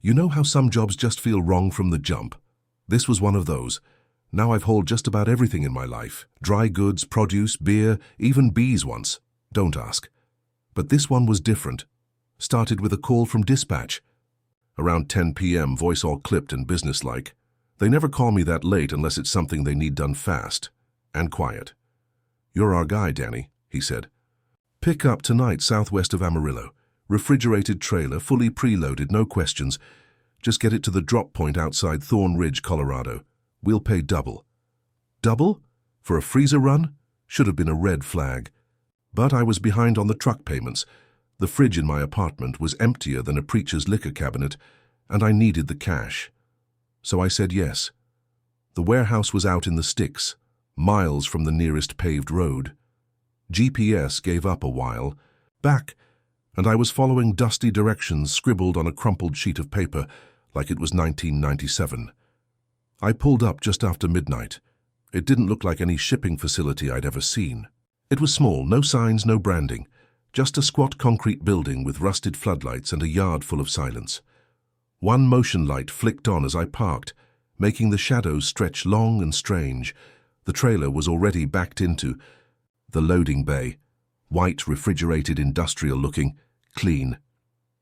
You know how some jobs just feel wrong from the jump? This was one of those. Now I've hauled just about everything in my life. Dry goods, produce, beer, even bees once. Don't ask. But this one was different. Started with a call from dispatch. Around 10 p.m., voice all clipped and businesslike. They never call me that late unless it's something they need done fast. And quiet. "You're our guy, Danny," he said. "Pick up tonight southwest of Amarillo. Refrigerated trailer, fully preloaded, no questions. Just get it to the drop point outside Thorn Ridge, Colorado. We'll pay double." Double? For a freezer run? Should have been a red flag. But I was behind on the truck payments. The fridge in my apartment was emptier than a preacher's liquor cabinet, and I needed the cash. So I said yes. The warehouse was out in the sticks, miles from the nearest paved road. GPS gave up a while back, and I was following dusty directions scribbled on a crumpled sheet of paper like it was 1997. I pulled up just after midnight. It didn't look like any shipping facility I'd ever seen. It was small, no signs, no branding, just a squat concrete building with rusted floodlights and a yard full of silence. One motion light flicked on as I parked, making the shadows stretch long and strange. The trailer was already backed into the loading bay, white, refrigerated, industrial-looking, clean.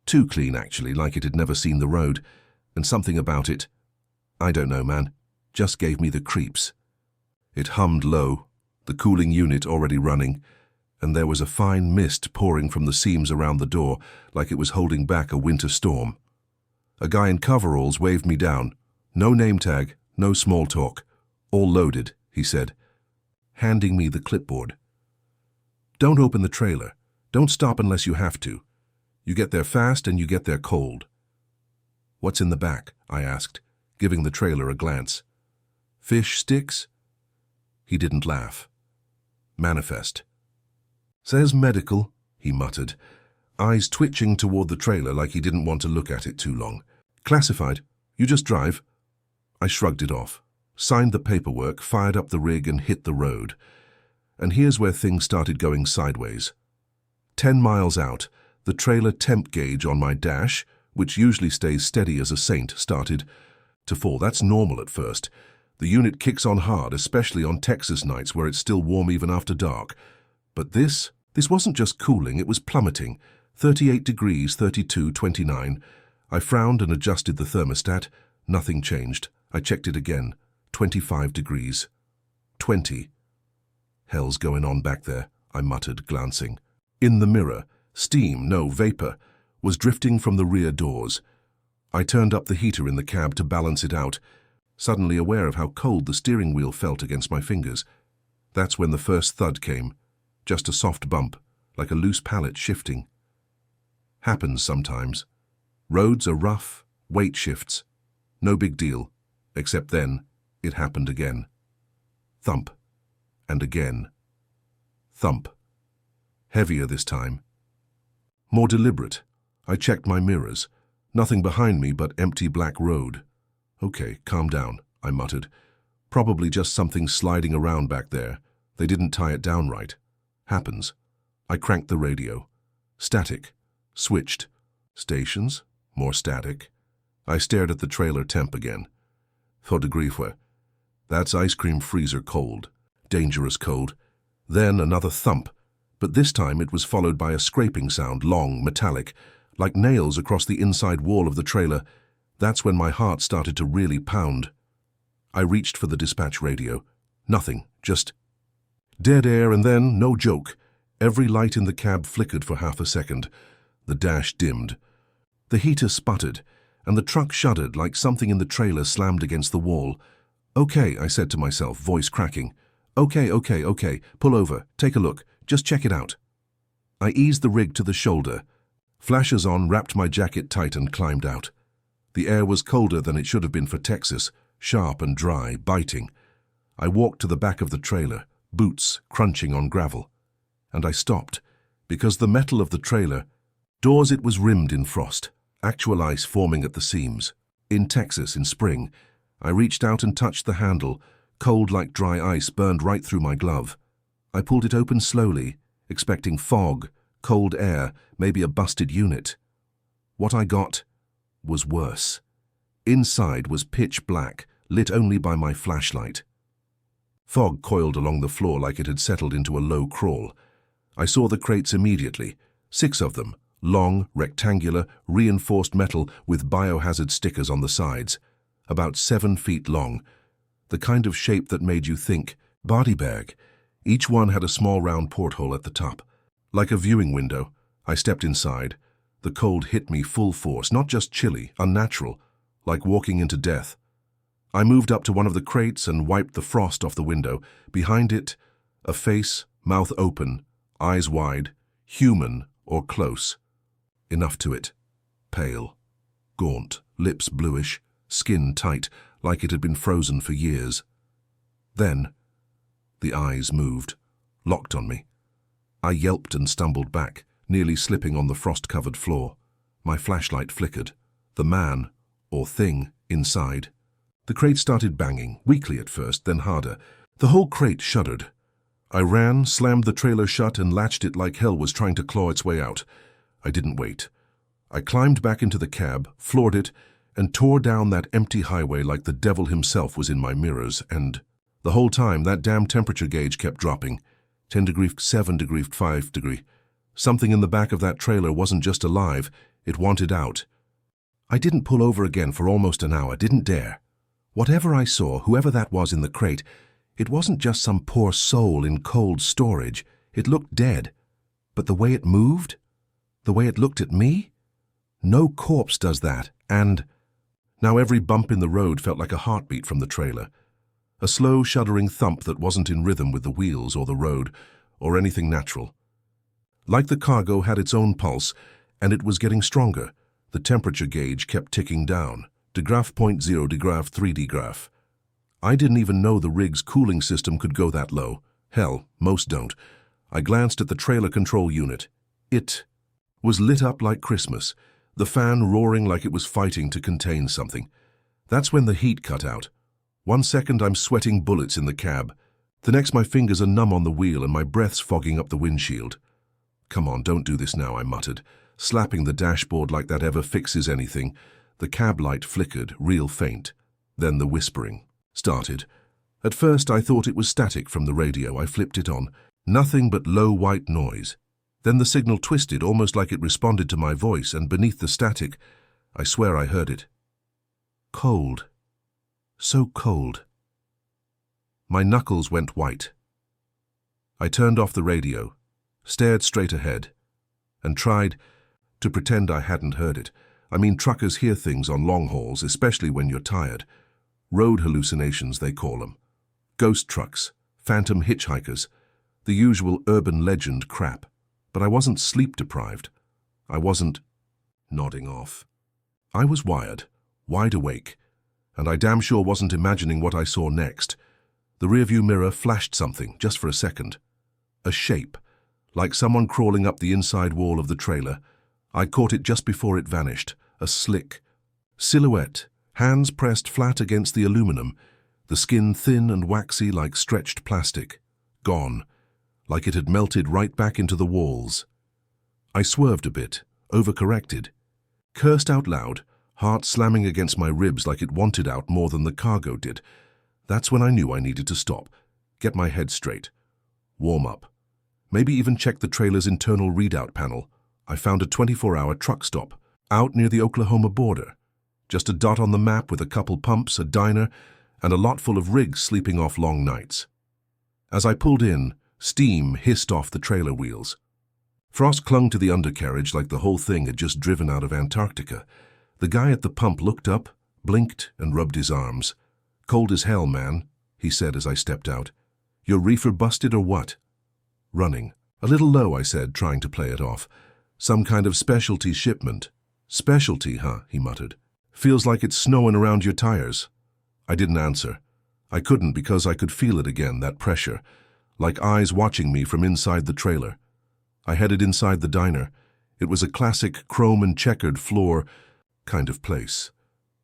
Too clean, actually, like it had never seen the road, and something about it, I don't know, man, just gave me the creeps. It hummed low, the cooling unit already running, and there was a fine mist pouring from the seams around the door like it was holding back a winter storm. A guy in coveralls waved me down. "No name tag, no small talk. All loaded," he said, handing me the clipboard. "Don't open the trailer. Don't stop unless you have to. You get there fast and you get there cold." "What's in the back?" I asked, giving the trailer a glance. "Fish sticks?" He didn't laugh. "Manifest." "Says medical," he muttered, eyes twitching toward the trailer like he didn't want to look at it too long. "Classified. You just drive." I shrugged it off, signed the paperwork, fired up the rig and hit the road. And here's where things started going sideways. 10 miles out, the trailer temp gauge on my dash, which usually stays steady as a saint, started to fall. That's normal at first. The unit kicks on hard, especially on Texas nights where it's still warm even after dark. But this wasn't just cooling, it was plummeting. 38 degrees, 32, 29. I frowned and adjusted the thermostat. Nothing changed. I checked it again. 25 degrees. 20. "Hell's going on back there," I muttered, glancing. In the mirror, steam, no vapor, was drifting from the rear doors. I turned up the heater in the cab to balance it out, suddenly aware of how cold the steering wheel felt against my fingers. That's when the first thud came. Just a soft bump, like a loose pallet shifting. Happens sometimes. Roads are rough, weight shifts. No big deal, except then it happened again. Thump. And again. Thump. Heavier this time. More deliberate. I checked my mirrors. Nothing behind me but empty black road. "Okay, calm down," I muttered. "Probably just something sliding around back there. They didn't tie it down right. Happens." I cranked the radio. Static. Switched. Stations. More static. I stared at the trailer temp again. 4 degrees. That's ice cream freezer cold. Dangerous cold. Then another thump, but this time it was followed by a scraping sound, long, metallic, like nails across the inside wall of the trailer. That's when my heart started to really pound. I reached for the dispatch radio. Nothing, just dead air, and then, no joke, every light in the cab flickered for half a second. The dash dimmed. The heater sputtered, and the truck shuddered like something in the trailer slammed against the wall. "Okay," I said to myself, voice cracking. Okay, pull over, take a look, just check it out." I eased the rig to the shoulder. Flashers on, wrapped my jacket tight and climbed out. The air was colder than it should have been for Texas, sharp and dry, biting. I walked to the back of the trailer, boots crunching on gravel. And I stopped, because the metal of the trailer, doors, it was rimmed in frost, actual ice forming at the seams. In Texas, in spring, I reached out and touched the handle. Cold like dry ice burned right through my glove. I pulled it open slowly, expecting fog, cold air, maybe a busted unit. What I got was worse. Inside was pitch black, lit only by my flashlight. Fog coiled along the floor like it had settled into a low crawl. I saw the crates immediately, 6 of them, long, rectangular, reinforced metal with biohazard stickers on the sides, about 7 feet long, the kind of shape that made you think, body bag. Each one had a small round porthole at the top. Like a viewing window, I stepped inside. The cold hit me full force, not just chilly, unnatural, like walking into death. I moved up to one of the crates and wiped the frost off the window. Behind it, a face, mouth open, eyes wide, human or close. Enough to it. Pale, gaunt, lips bluish, skin tight, like it had been frozen for years. Then, the eyes moved, locked on me. I yelped and stumbled back, nearly slipping on the frost-covered floor. My flashlight flickered. The man, or thing, inside. The crate started banging, weakly at first, then harder. The whole crate shuddered. I ran, slammed the trailer shut, and latched it like hell was trying to claw its way out. I didn't wait. I climbed back into the cab, floored it, and tore down that empty highway like the devil himself was in my mirrors, and the whole time that damn temperature gauge kept dropping. 10 degree, 7 degree, 5 degree. Something in the back of that trailer wasn't just alive, it wanted out. I didn't pull over again for almost an hour, didn't dare. Whatever I saw, whoever that was in the crate, it wasn't just some poor soul in cold storage. It looked dead. But the way it moved, the way it looked at me, no corpse does that, and now every bump in the road felt like a heartbeat from the trailer. A slow, shuddering thump that wasn't in rhythm with the wheels or the road or anything natural. Like the cargo had its own pulse, and it was getting stronger. The temperature gauge kept ticking down. Degraph 0.0, degraph 3 degraph. I didn't even know the rig's cooling system could go that low. Hell, most don't. I glanced at the trailer control unit. It was lit up like Christmas, the fan roaring like it was fighting to contain something. That's when the heat cut out. 1 second I'm sweating bullets in the cab. The next my fingers are numb on the wheel and my breath's fogging up the windshield. Come on, don't do this now, I muttered, slapping the dashboard like that ever fixes anything. The cab light flickered, real faint. Then the whispering started. At first I thought it was static from the radio. I flipped it on. Nothing but low white noise. Then the signal twisted, almost like it responded to my voice, and beneath the static, I swear I heard it. Cold. So cold. My knuckles went white. I turned off the radio, stared straight ahead, and tried to pretend I hadn't heard it. I mean, truckers hear things on long hauls, especially when you're tired. Road hallucinations, they call them. Ghost trucks, phantom hitchhikers, the usual urban legend crap. But I wasn't sleep-deprived. I wasn't nodding off. I was wired, wide awake, and I damn sure wasn't imagining what I saw next. The rearview mirror flashed something, just for a second. A shape, like someone crawling up the inside wall of the trailer. I caught it just before it vanished, a slick silhouette, hands pressed flat against the aluminum, the skin thin and waxy like stretched plastic. Gone, like it had melted right back into the walls. I swerved a bit, overcorrected, cursed out loud, heart slamming against my ribs like it wanted out more than the cargo did. That's when I knew I needed to stop, get my head straight, warm up, maybe even check the trailer's internal readout panel. I found a 24-hour truck stop, out near the Oklahoma border. Just a dot on the map with a couple pumps, a diner, and a lot full of rigs sleeping off long nights. As I pulled in, steam hissed off the trailer wheels. Frost clung to the undercarriage like the whole thing had just driven out of Antarctica. The guy at the pump looked up, blinked, and rubbed his arms. "Cold as hell, man," he said as I stepped out. "Your reefer busted or what?" "Running. A little low," I said, trying to play it off. "Some kind of specialty shipment." "Specialty, huh?" he muttered. "Feels like it's snowing around your tires." I didn't answer. I couldn't because I could feel it again, that pressure, like eyes watching me from inside the trailer. I headed inside the diner. It was a classic chrome and checkered floor kind of place.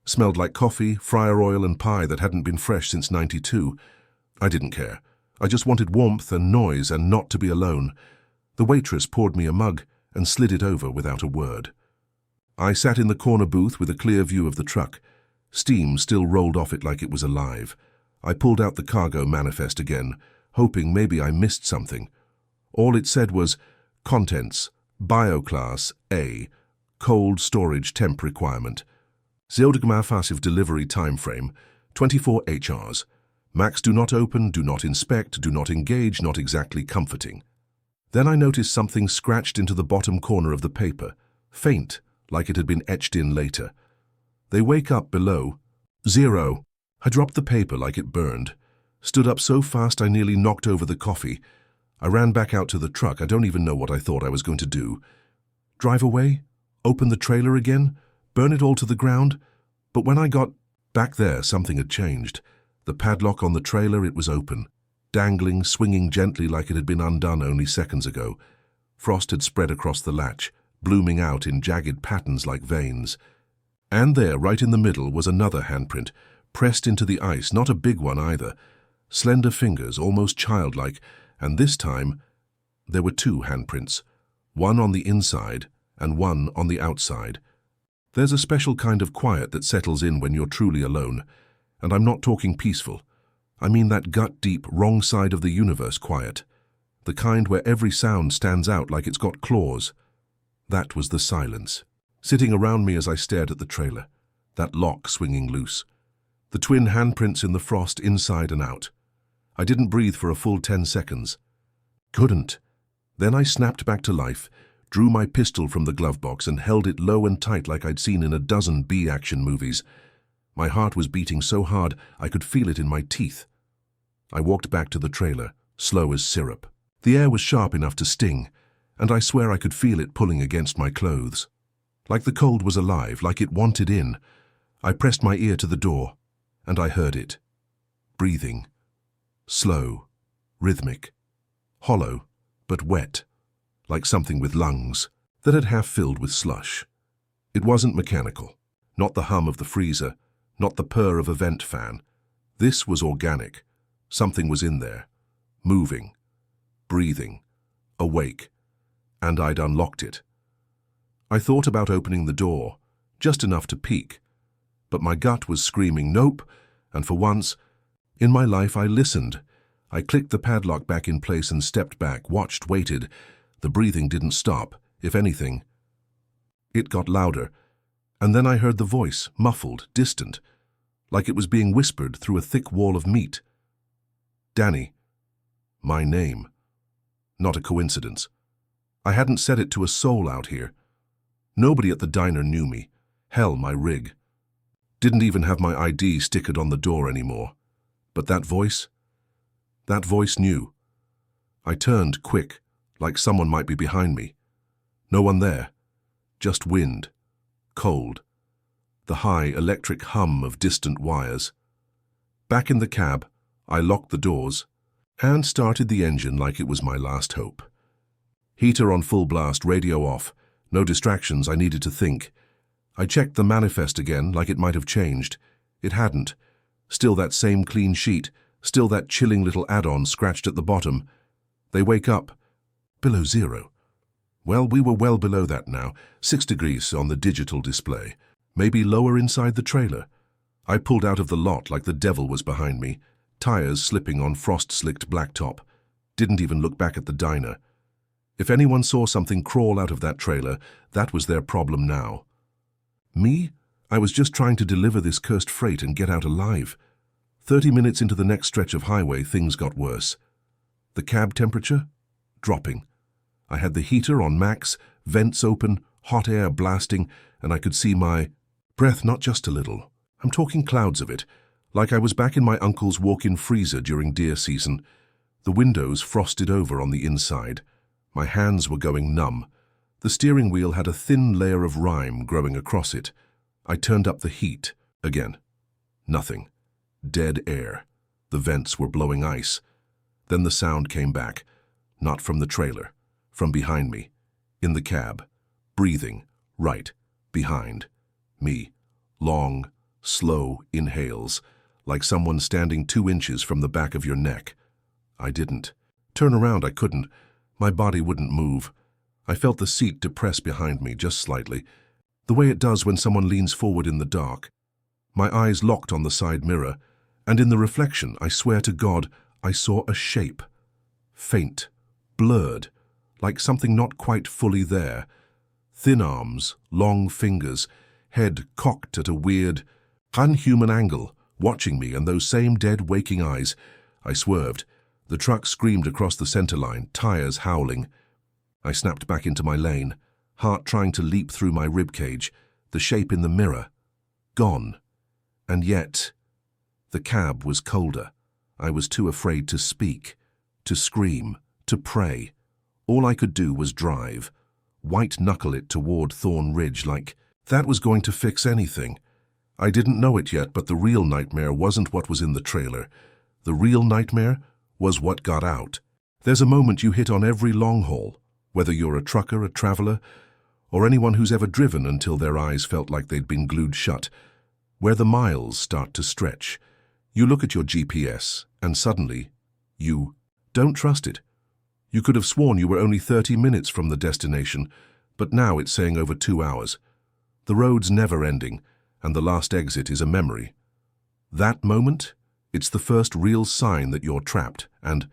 Smelled like coffee, fryer oil, and pie that hadn't been fresh since '92. I didn't care. I just wanted warmth and noise and not to be alone. The waitress poured me a mug and slid it over without a word. I sat in the corner booth with a clear view of the truck. Steam still rolled off it like it was alive. I pulled out the cargo manifest again, hoping maybe I missed something. All it said was, contents, Bioclass A, cold storage temp requirement. Zeldgmafassive delivery time frame, 24 HRs. Max do not open, do not inspect, do not engage, not exactly comforting. Then I noticed something scratched into the bottom corner of the paper, faint, like it had been etched in later. They wake up below. 0. I dropped the paper like it burned. Stood up so fast I nearly knocked over the coffee. I ran back out to the truck. I don't even know what I thought I was going to do. Drive away? Open the trailer again? Burn it all to the ground? But when I got back there, something had changed. The padlock on the trailer, it was open, dangling, swinging gently like it had been undone only seconds ago. Frost had spread across the latch, blooming out in jagged patterns like veins. And there, right in the middle, was another handprint, pressed into the ice, not a big one either. Slender fingers, almost childlike, and this time there were 2 handprints, one on the inside and one on the outside. There's a special kind of quiet that settles in when you're truly alone, and I'm not talking peaceful. I mean that gut-deep, wrong side of the universe quiet, the kind where every sound stands out like it's got claws. That was the silence, sitting around me as I stared at the trailer, that lock swinging loose, the twin handprints in the frost inside and out. I didn't breathe for a full 10 seconds. Couldn't. Then I snapped back to life, drew my pistol from the glove box and held it low and tight like I'd seen in a dozen B-action movies. My heart was beating so hard I could feel it in my teeth. I walked back to the trailer, slow as syrup. The air was sharp enough to sting, and I swear I could feel it pulling against my clothes. Like the cold was alive, like it wanted in. I pressed my ear to the door, and I heard it. Breathing. Slow, rhythmic, hollow, but wet, like something with lungs that had half filled with slush. It wasn't mechanical, not the hum of the freezer, not the purr of a vent fan. This was organic. Something was in there, moving, breathing, awake, and I'd unlocked it. I thought about opening the door, just enough to peek, but my gut was screaming nope, and for once in my life I listened. I clicked the padlock back in place and stepped back, watched, waited. The breathing didn't stop. If anything, it got louder. And then I heard the voice, muffled, distant, like it was being whispered through a thick wall of meat. Danny. My name. Not a coincidence. I hadn't said it to a soul out here. Nobody at the diner knew me. Hell, my rig. Didn't even have my ID stickered on the door anymore. But that voice knew. I turned quick, like someone might be behind me. No one there. Just wind. Cold. The high electric hum of distant wires. Back in the cab, I locked the doors and started the engine like it was my last hope. Heater on full blast, radio off. No distractions, I needed to think. I checked the manifest again like it might have changed. It hadn't. Still that same clean sheet, still that chilling little add-on scratched at the bottom. They wake up. Below 0. Well, we were well below that now, 6 degrees on the digital display. Maybe lower inside the trailer. I pulled out of the lot like the devil was behind me, tires slipping on frost-slicked blacktop. Didn't even look back at the diner. If anyone saw something crawl out of that trailer, that was their problem now. Me? I was just trying to deliver this cursed freight and get out alive. 30 minutes into the next stretch of highway, things got worse. The cab temperature? Dropping. I had the heater on max, vents open, hot air blasting, and I could see my breath not just a little. I'm talking clouds of it, like I was back in my uncle's walk-in freezer during deer season. The windows frosted over on the inside. My hands were going numb. The steering wheel had a thin layer of rime growing across it. I turned up the heat again. Nothing. Dead air. The vents were blowing ice. Then the sound came back. Not from the trailer. From behind me. In the cab. Breathing. Right. Behind. Me. Long, slow inhales. Like someone standing 2 inches from the back of your neck. I didn't. Turn around, I couldn't. My body wouldn't move. I felt the seat depress behind me just slightly. the way it does when someone leans forward in the dark. My eyes locked on the side mirror, and in the reflection, I swear to God, I saw a shape. Faint, blurred, like something not quite fully there. Thin arms, long fingers, head cocked at a weird, unhuman angle, watching me, and those same dead waking eyes. I swerved. The truck screamed across the center line, tires howling. I snapped back into my lane, heart trying to leap through my ribcage, the shape in the mirror. Gone. And yet, the cab was colder. I was too afraid to speak, to scream, to pray. All I could do was drive, white-knuckle it toward Thorn Ridge like that was going to fix anything. I didn't know it yet, but the real nightmare wasn't what was in the trailer. The real nightmare was what got out. There's a moment you hit on every long haul, whether you're a trucker, a traveler, or anyone who's ever driven until their eyes felt like they'd been glued shut, where the miles start to stretch. You look at your GPS, and suddenly, you don't trust it. You could have sworn you were only 30 minutes from the destination, but now it's saying over 2 hours. The road's never ending, and the last exit is a memory. That moment, it's the first real sign that you're trapped, and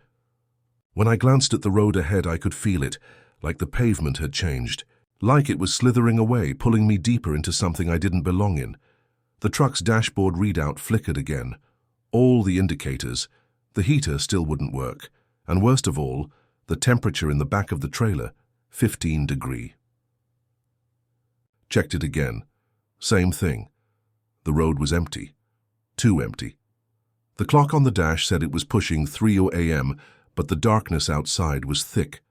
when I glanced at the road ahead, I could feel it, like the pavement had changed, like it was slithering away, pulling me deeper into something I didn't belong in. The truck's dashboard readout flickered again. All the indicators, the heater still wouldn't work, and worst of all, the temperature in the back of the trailer, 15 degrees. Checked it again. Same thing. The road was empty. Too empty. The clock on the dash said it was pushing 3 a.m., but the darkness outside was thick.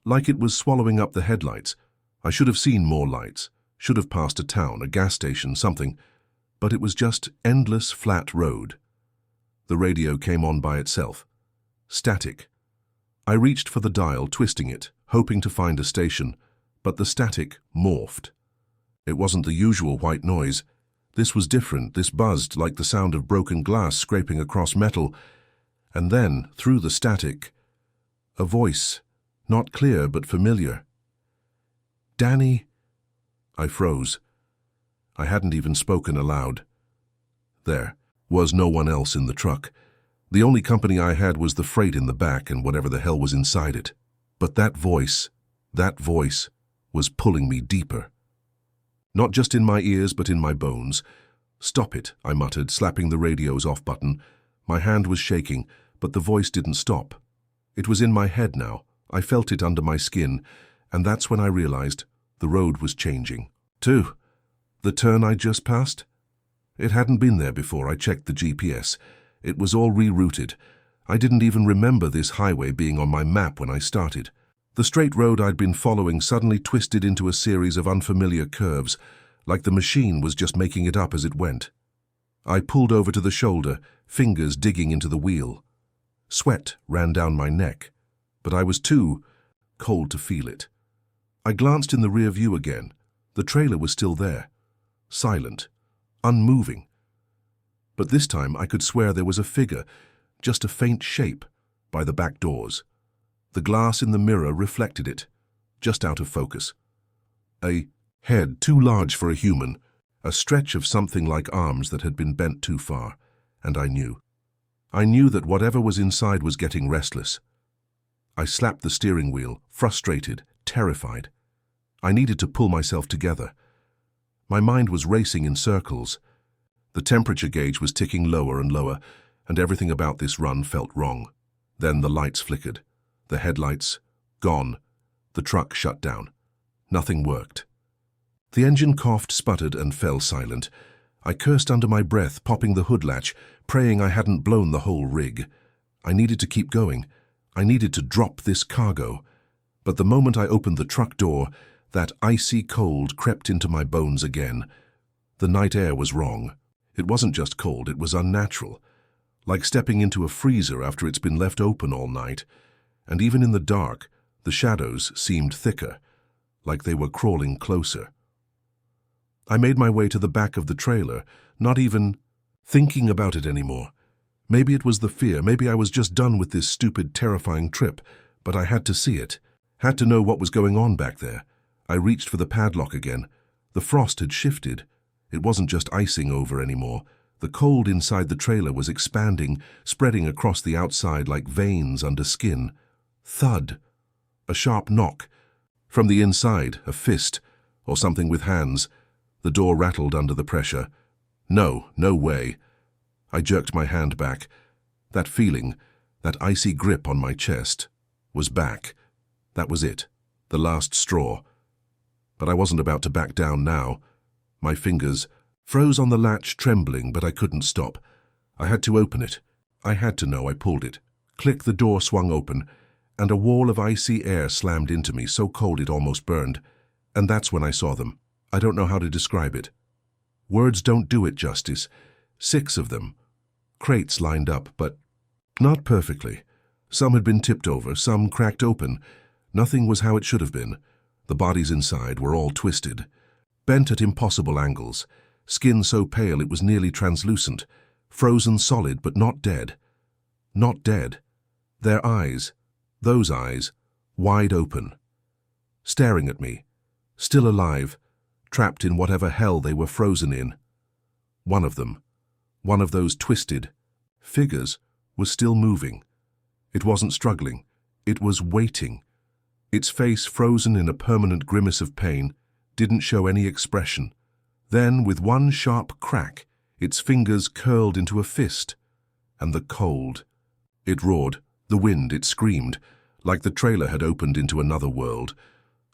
Like it was swallowing up the headlights. I should have seen more lights, should have passed a town, a gas station, something, but it was just endless flat road. The radio came on by itself. Static. I reached for the dial, twisting it, hoping to find a station, but the static morphed. It wasn't the usual white noise. This was different. This buzzed like the sound of broken glass scraping across metal. And then, through the static, a voice, not clear but familiar. "Danny." I froze. I hadn't even spoken aloud. There was no one else in the truck. The only company I had was the freight in the back and whatever the hell was inside it. But that voice was pulling me deeper. Not just in my ears, but in my bones. "Stop it," I muttered, slapping the radio's off button. My hand was shaking, but the voice didn't stop. It was in my head now. I felt it under my skin, and that's when I realized the road was changing. Too. The turn I just passed? It hadn't been there before. I checked the GPS. It was all rerouted. I didn't even remember this highway being on my map when I started. The straight road I'd been following suddenly twisted into a series of unfamiliar curves, like the machine was just making it up as it went. I pulled over to the shoulder, fingers digging into the wheel. Sweat ran down my neck, but I was too cold to feel it. I glanced in the rear view again. The trailer was still there, silent, unmoving. But this time I could swear there was a figure, just a faint shape, by the back doors. The glass in the mirror reflected it, just out of focus. A head too large for a human, a stretch of something like arms that had been bent too far, and I knew. I knew that whatever was inside was getting restless. I slapped the steering wheel, frustrated, terrified. I needed to pull myself together. My mind was racing in circles. The temperature gauge was ticking lower and lower, and everything about this run felt wrong. Then the lights flickered. The headlights, gone. The truck shut down. Nothing worked. The engine coughed, sputtered, and fell silent. I cursed under my breath, popping the hood latch, praying I hadn't blown the whole rig. I needed to keep going. I needed to drop this cargo. But the moment I opened the truck door, that icy cold crept into my bones again. The night air was wrong. It wasn't just cold, it was unnatural. Like stepping into a freezer after it's been left open all night. And even in the dark, the shadows seemed thicker, like they were crawling closer. I made my way to the back of the trailer, not even thinking about it anymore. Maybe it was the fear, maybe I was just done with this stupid, terrifying trip, but I had to see it, had to know what was going on back there. I reached for the padlock again. The frost had shifted. It wasn't just icing over anymore. The cold inside the trailer was expanding, spreading across the outside like veins under skin. Thud. A sharp knock. From the inside, a fist, or something with hands. The door rattled under the pressure. No way. I jerked my hand back. That feeling, that icy grip on my chest, was back. That was it, the last straw. But I wasn't about to back down now. My fingers froze on the latch, trembling, but I couldn't stop. I had to open it. I had to know I pulled it. Click, the door swung open, and a wall of icy air slammed into me, so cold it almost burned. And that's when I saw them. I don't know how to describe it. Words don't do it justice. 6 of them. Crates lined up, but not perfectly. Some had been tipped over, some cracked open. Nothing was how it should have been. The bodies inside were all twisted, bent at impossible angles, skin so pale it was nearly translucent, frozen solid but not dead. Not dead. Their eyes, those eyes, wide open, staring at me, still alive, trapped in whatever hell they were frozen in. One of them, one of those twisted figures, was still moving. It wasn't struggling, it was waiting. Its face, frozen in a permanent grimace of pain, didn't show any expression. Then, with one sharp crack, its fingers curled into a fist. And the cold. It roared, the wind, it screamed, like the trailer had opened into another world.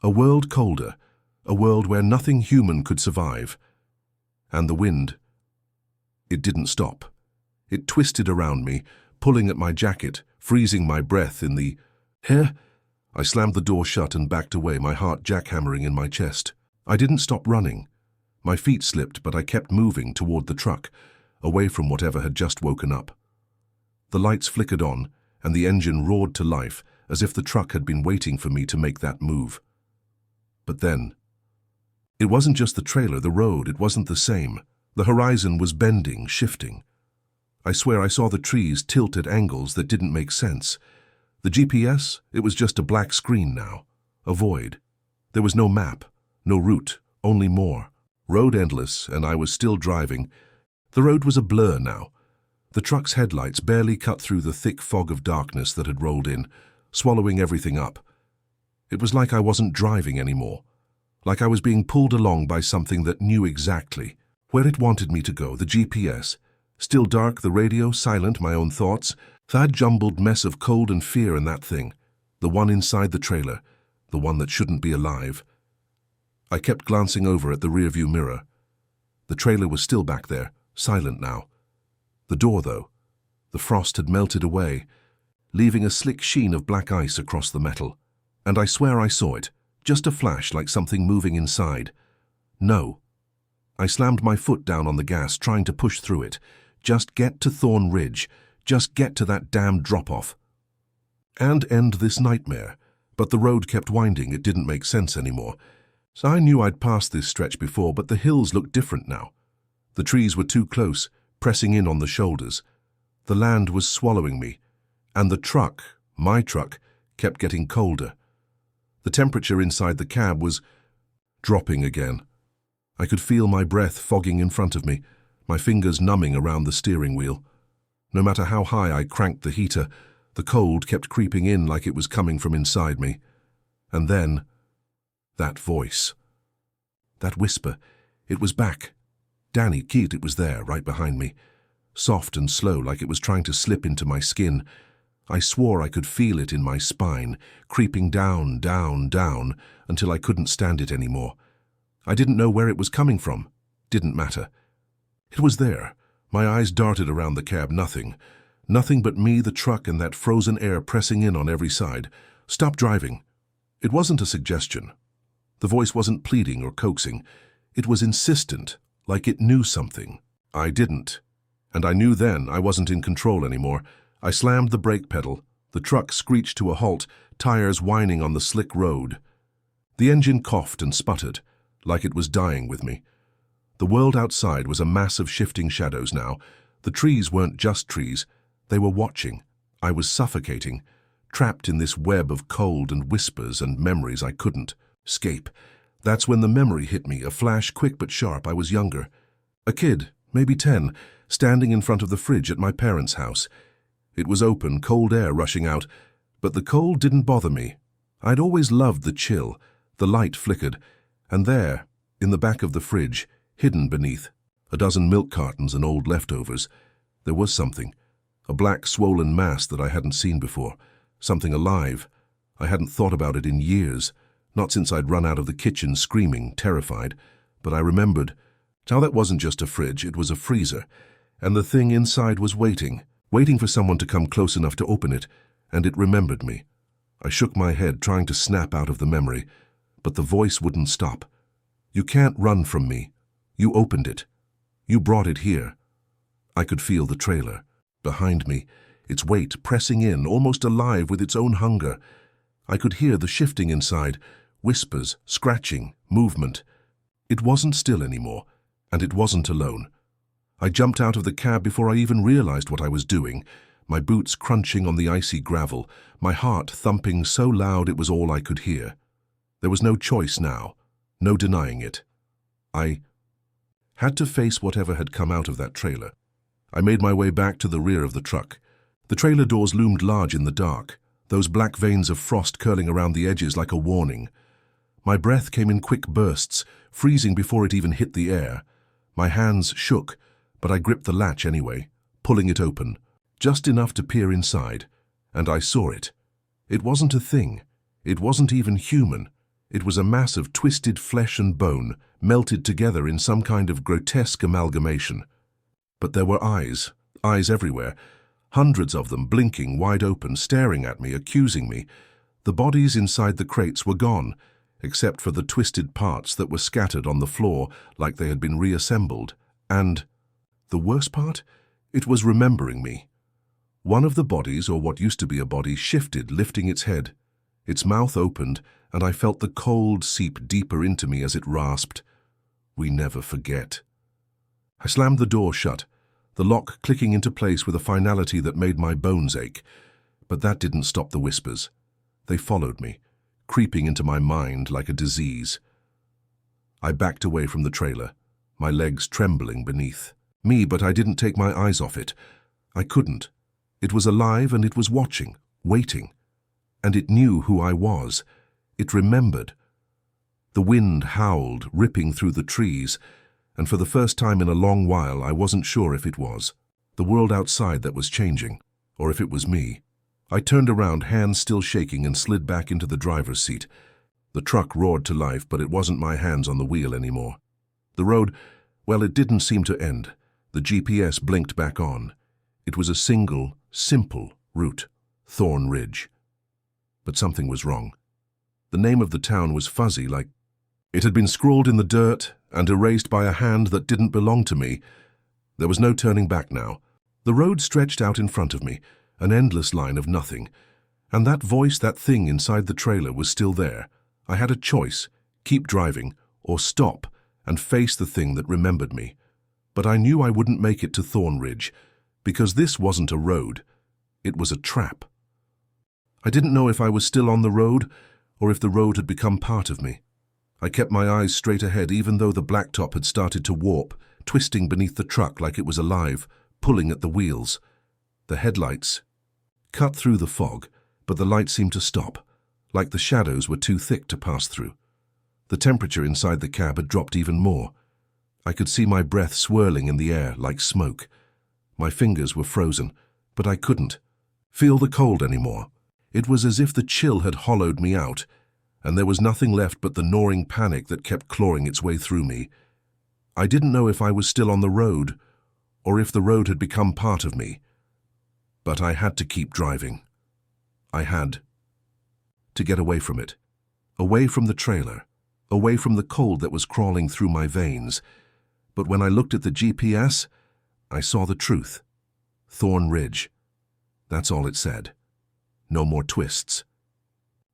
A world colder, a world where nothing human could survive. And the wind, it didn't stop. It twisted around me, pulling at my jacket, freezing my breath in the air. I slammed the door shut and backed away, my heart jackhammering in my chest. I didn't stop running. My feet slipped, but I kept moving toward the truck, away from whatever had just woken up. The lights flickered on, and the engine roared to life, as if the truck had been waiting for me to make that move. But then, it wasn't just the trailer, the road, it wasn't the same. The horizon was bending, shifting. I swear I saw the trees tilt at angles that didn't make sense. The GPS, it was just a black screen now, a void. There was no map, no route, only more. Road endless, and I was still driving. The road was a blur now. The truck's headlights barely cut through the thick fog of darkness that had rolled in, swallowing everything up. It was like I wasn't driving anymore, like I was being pulled along by something that knew exactly where it wanted me to go, the GPS. Still dark, the radio silent, my own thoughts. That jumbled mess of cold and fear in that thing, the one inside the trailer, the one that shouldn't be alive. I kept glancing over at the rearview mirror. The trailer was still back there, silent now. The door, though, the frost had melted away, leaving a slick sheen of black ice across the metal. And I swear I saw it, just a flash like something moving inside. No. I slammed my foot down on the gas, trying to push through it. Just get to Thorn Ridge. Just get to that damn drop-off. And end this nightmare. But the road kept winding, it didn't make sense anymore. So I knew I'd passed this stretch before, but the hills looked different now. The trees were too close, pressing in on the shoulders. The land was swallowing me. And the truck, my truck, kept getting colder. The temperature inside the cab was dropping again. I could feel my breath fogging in front of me, my fingers numbing around the steering wheel. No matter how high I cranked the heater, the cold kept creeping in like it was coming from inside me. And then, that voice. That whisper. It was back. Danny, Keith, it was there, right behind me. Soft and slow, like it was trying to slip into my skin. I swore I could feel it in my spine, creeping down, down, down, until I couldn't stand it anymore. I didn't know where it was coming from. Didn't matter. It was there. My eyes darted around the cab, nothing. Nothing but me, the truck, and that frozen air pressing in on every side. Stop driving. It wasn't a suggestion. The voice wasn't pleading or coaxing. It was insistent, like it knew something. I didn't. And I knew then I wasn't in control anymore. I slammed the brake pedal. The truck screeched to a halt, tires whining on the slick road. The engine coughed and sputtered, like it was dying with me. The world outside was a mass of shifting shadows now. The trees weren't just trees. They were watching. I was suffocating, trapped in this web of cold and whispers and memories I couldn't escape. That's when the memory hit me, a flash quick but sharp. I was younger. A kid, maybe 10, standing in front of the fridge at my parents' house. It was open, cold air rushing out, but the cold didn't bother me. I'd always loved the chill. The light flickered, and there, in the back of the fridge, hidden beneath a dozen milk cartons and old leftovers, there was something. A black, swollen mass that I hadn't seen before. Something alive. I hadn't thought about it in years, not since I'd run out of the kitchen screaming, terrified. But I remembered. Now that wasn't just a fridge, it was a freezer. And the thing inside was waiting for someone to come close enough to open it, and it remembered me. I shook my head, trying to snap out of the memory, but the voice wouldn't stop. You can't run from me. You opened it. You brought it here. I could feel the trailer. Behind me, its weight pressing in, almost alive with its own hunger. I could hear the shifting inside, whispers, scratching, movement. It wasn't still anymore, and it wasn't alone. I jumped out of the cab before I even realized what I was doing, my boots crunching on the icy gravel, my heart thumping so loud it was all I could hear. There was no choice now, no denying it. I had to face whatever had come out of that trailer. I made my way back to the rear of the truck. The trailer doors loomed large in the dark, those black veins of frost curling around the edges like a warning. My breath came in quick bursts, freezing before it even hit the air. My hands shook, but I gripped the latch anyway, pulling it open, just enough to peer inside, and I saw it. It wasn't a thing. It wasn't even human. It was a mass of twisted flesh and bone, melted together in some kind of grotesque amalgamation. But there were eyes everywhere, hundreds of them blinking wide open, staring at me, accusing me. The bodies inside the crates were gone, except for the twisted parts that were scattered on the floor like they had been reassembled. And the worst part? It was remembering me. One of the bodies, or what used to be a body, shifted, lifting its head. Its mouth opened, and I felt the cold seep deeper into me as it rasped, "We never forget." I slammed the door shut, the lock clicking into place with a finality that made my bones ache. But that didn't stop the whispers. They followed me, creeping into my mind like a disease. I backed away from the trailer, my legs trembling beneath me, but I didn't take my eyes off it. I couldn't. It was alive and it was watching, waiting. And it knew who I was. It remembered. The wind howled, ripping through the trees, and for the first time in a long while I wasn't sure if it was the world outside that was changing, or if it was me. I turned around, hands still shaking, and slid back into the driver's seat. The truck roared to life, but it wasn't my hands on the wheel anymore. The road, well, it didn't seem to end. The GPS blinked back on. It was a single, simple route, Thorn Ridge. But something was wrong. The name of the town was fuzzy, like it had been scrawled in the dirt and erased by a hand that didn't belong to me. There was no turning back now. The road stretched out in front of me, an endless line of nothing. And that voice, that thing inside the trailer, was still there. I had a choice, keep driving, or stop and face the thing that remembered me. But I knew I wouldn't make it to Thorn Ridge, because this wasn't a road. It was a trap. I didn't know if I was still on the road, or if the road had become part of me. I kept my eyes straight ahead, even though the blacktop had started to warp, twisting beneath the truck like it was alive, pulling at the wheels. The headlights cut through the fog, but the light seemed to stop, like the shadows were too thick to pass through. The temperature inside the cab had dropped even more. I could see my breath swirling in the air like smoke. My fingers were frozen, but I couldn't feel the cold anymore. It was as if the chill had hollowed me out, and there was nothing left but the gnawing panic that kept clawing its way through me. I didn't know if I was still on the road, or if the road had become part of me. But I had to keep driving. I had to get away from it, away from the trailer, away from the cold that was crawling through my veins. But when I looked at the GPS, I saw the truth. Thorn Ridge. That's all it said. No more twists.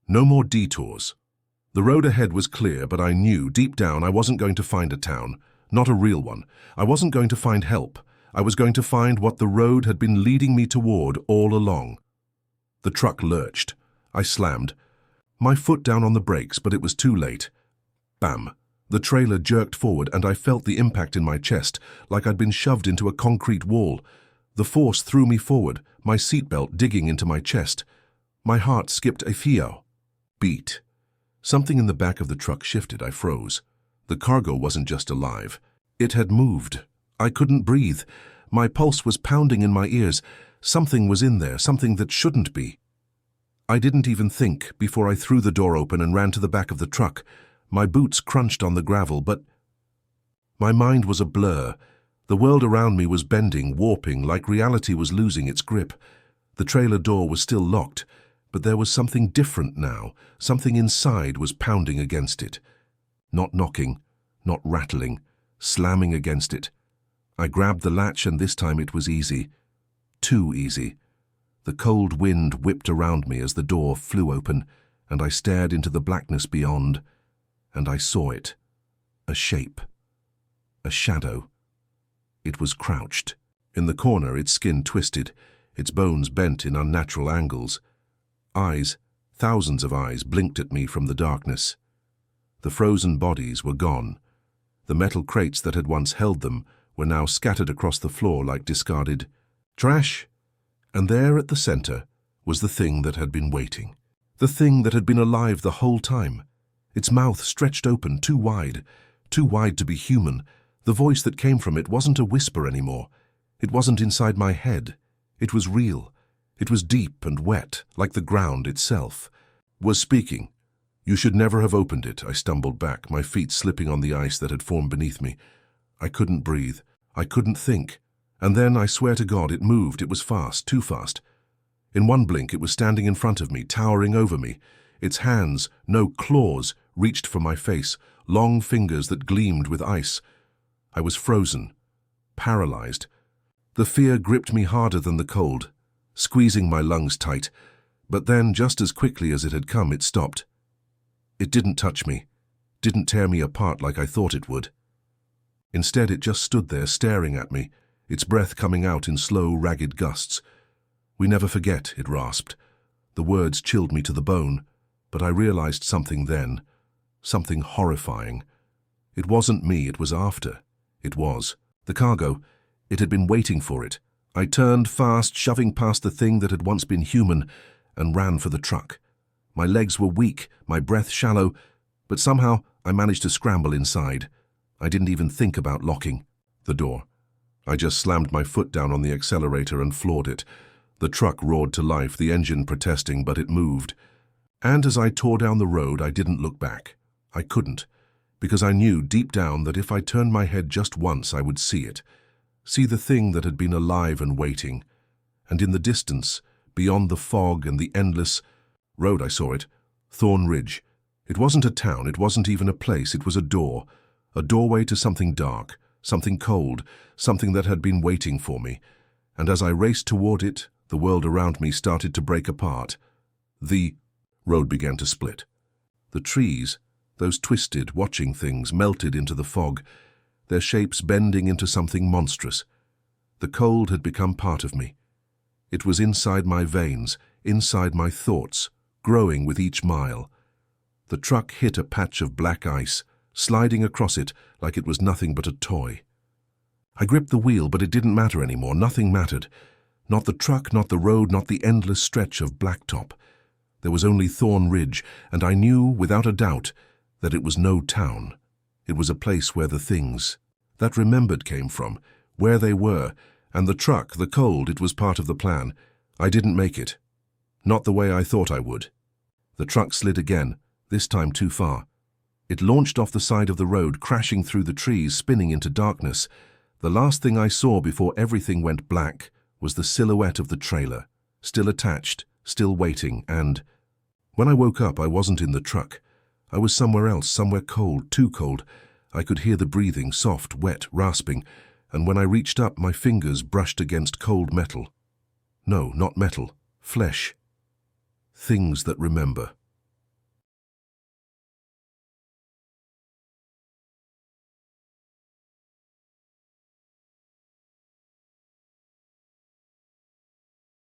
No more detours. The road ahead was clear, but I knew deep down I wasn't going to find a town, not a real one. I wasn't going to find help. I was going to find what the road had been leading me toward all along. The truck lurched. I slammed my foot down on the brakes, but it was too late. Bam! The trailer jerked forward and I felt the impact in my chest, like I'd been shoved into a concrete wall. The force threw me forward, my seatbelt digging into my chest. My heart skipped a beat. Something in the back of the truck shifted. I froze. The cargo wasn't just alive. It had moved. I couldn't breathe. My pulse was pounding in my ears. Something was in there, something that shouldn't be. I didn't even think before I threw the door open and ran to the back of the truck. My boots crunched on the gravel, but my mind was a blur. The world around me was bending, warping, like reality was losing its grip. The trailer door was still locked, but there was something different now. Something inside was pounding against it. Not knocking, not rattling, slamming against it. I grabbed the latch and this time it was easy. Too easy. The cold wind whipped around me as the door flew open, and I stared into the blackness beyond. And I saw it. A shape. A shadow. It was crouched. In the corner, its skin twisted, its bones bent in unnatural angles. Eyes, thousands of eyes, blinked at me from the darkness. The frozen bodies were gone. The metal crates that had once held them were now scattered across the floor like discarded trash. And there at the center was the thing that had been waiting. The thing that had been alive the whole time. Its mouth stretched open, too wide to be human. The voice that came from it wasn't a whisper anymore. It wasn't inside my head. It was real. It was deep and wet, like the ground itself. Was speaking. You should never have opened it. I stumbled back, my feet slipping on the ice that had formed beneath me. I couldn't breathe. I couldn't think. And then, I swear to God, it moved. It was fast, too fast. In one blink, it was standing in front of me, towering over me. Its hands, no claws, reached for my face, long fingers that gleamed with ice. I was frozen, paralyzed. The fear gripped me harder than the cold, squeezing my lungs tight. But then, just as quickly as it had come, it stopped. It didn't touch me, didn't tear me apart like I thought it would. Instead, it just stood there staring at me, its breath coming out in slow, ragged gusts. "We never forget," it rasped. The words chilled me to the bone, but I realized something then, something horrifying. It wasn't me it was after. It was the cargo. It had been waiting for it. I turned fast, shoving past the thing that had once been human, and ran for the truck. My legs were weak, my breath shallow, but somehow I managed to scramble inside. I didn't even think about locking the door. I just slammed my foot down on the accelerator and floored it. The truck roared to life, the engine protesting, but it moved. And as I tore down the road, I didn't look back. I couldn't, because I knew deep down that if I turned my head just once, I would see it. See the thing that had been alive and waiting. And in the distance, beyond the fog and the endless road, I saw it. Thorn Ridge. It wasn't a town, it wasn't even a place, it was a door. A doorway to something dark, something cold, something that had been waiting for me. And as I raced toward it, the world around me started to break apart. The road began to split. The trees, those twisted, watching things, melted into the fog, their shapes bending into something monstrous. The cold had become part of me. It was inside my veins, inside my thoughts, growing with each mile. The truck hit a patch of black ice, sliding across it like it was nothing but a toy. I gripped the wheel, but it didn't matter anymore. Nothing mattered. Not the truck, not the road, not the endless stretch of blacktop. There was only Thorn Ridge, and I knew, without a doubt, that it was no town. It was a place where the things that remembered came from, where they were, and the truck, the cold, it was part of the plan. I didn't make it. Not the way I thought I would. The truck slid again, this time too far. It launched off the side of the road, crashing through the trees, spinning into darkness. The last thing I saw before everything went black was the silhouette of the trailer, still attached, still waiting, and when I woke up, I wasn't in the truck. I was somewhere else, somewhere cold, too cold. I could hear the breathing, soft, wet, rasping, and when I reached up, my fingers brushed against cold metal. No, not metal, flesh. Things that remember.